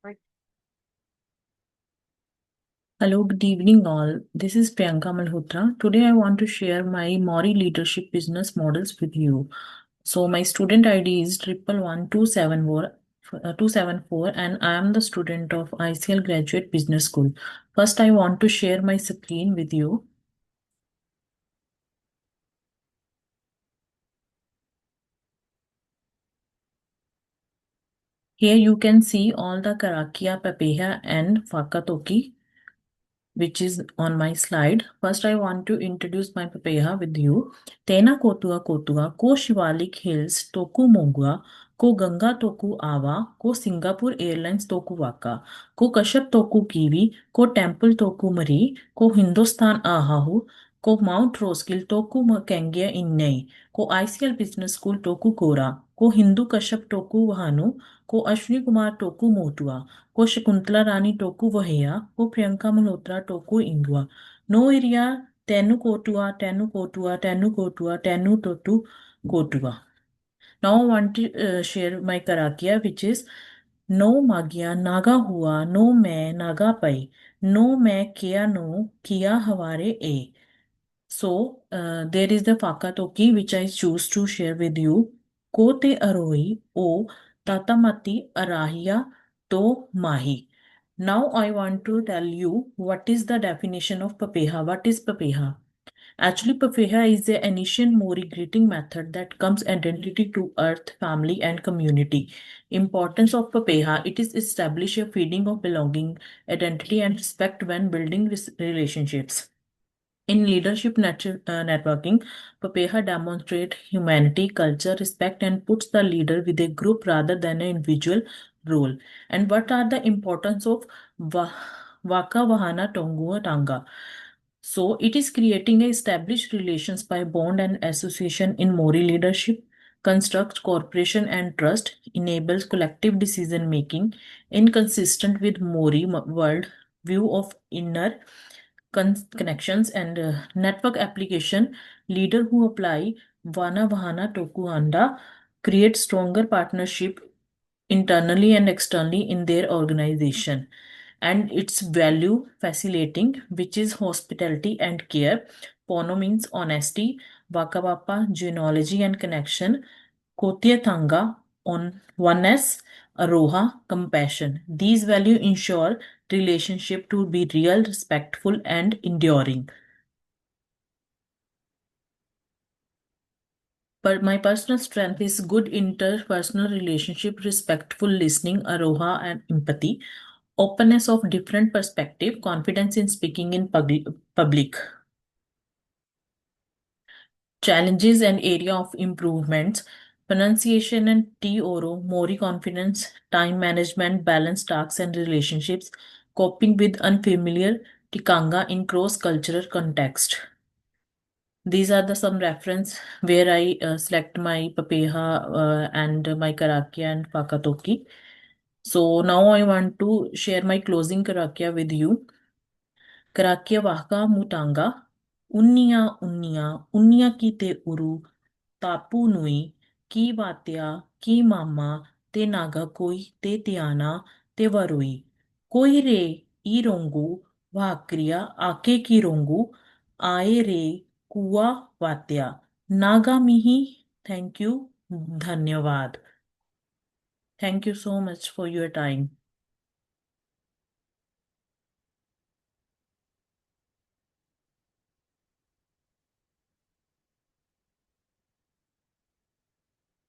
Right. Hello, good evening, all. This is Priyanka Malhotra. Today, I want to share my Mori leadership business models with you. So, my student ID is 111274274, and I am the student of ICL Graduate Business School. First, I want to share my screen with you. Here, you can see all the Karakia, Papeha, and Fakatoki, which is on my slide. First, I want to introduce my papeha with you. Tena Kotua Kotua, Ko Shivalik Hills, Toku Mongua, Ko Ganga Toku Awa, Ko Singapore Airlines Toku Waka, Ko Kashyap Toku Kiwi, Ko Temple Toku Mari, Ko Hindustan Ahahu, Ko Mount Roskill Toku Makangia Innai, Ko ICL Business School Toku Kora, Ko Hindu Kashyap Toku Vahanu, Ko Ashwini Kumar Toku Motua, को शकुंतला रानी टोकू वहेया को प्रियंका मल्होत्रा टोकू इंगुआ नो एरिया टेनु कोटुआ टेनु कोटुआ टेनु कोटुआ टेनु टोटू कोटुआ now I want to share my karakia which is no magia naga hua no मैं naga pai no मैं किया no किया हवारे ए so there is the fakatoki which I choose to share with you. Kote aroi o tatamati arahia to mahi. Now I want to tell you what is the definition of papeha. What is papeha? Actually, papeha is the ancient Mori greeting method that comes identity to earth, family, and community. Importance of papeha: it is establish a feeling of belonging, identity, and respect when building relationships. In leadership networking, Papeha demonstrates humanity, culture, respect, and puts the leader with a group rather than an individual role. And what are the importance of Waka Wahana Tongua Tanga? So it is creating a established relations by bond and association in Mori leadership, constructs cooperation and trust, enables collective decision making, inconsistent with Mori world view of inner connections and network application leader who apply Vana Vahana Tokuhanda create stronger partnership internally and externally in their organization and its value facilitating which is hospitality and care. Pono means honesty, Vakavapa genealogy and connection, Kotyatanga on oneness, Aroha compassion. These values ensure relationship to be real, respectful, and enduring. But my personal strength is good interpersonal relationship, respectful listening, Aroha, and empathy, openness of different perspective, confidence in speaking in public. Challenges and area of improvements, pronunciation and T-Oro, Mori confidence, time management, balanced tasks and relationships, coping with unfamiliar Tikanga in cross-cultural context. These are the some reference where I select my Papeha and my Karakia and Pakatoki. So now I want to share my closing Karakia with you. Karakia Waka Mutanga, Unia Kite Uru, Tapu Nui, Ki Vatia, Ki Mama, Te Naga Koi, Te Tiana, Te Varui. Koi Re, Irongu, Vakriya, Ake Kirongu, Ae Re, Kua Vatia. Naga Mihi, thank you, Dhanyavad. Thank you so much for your time.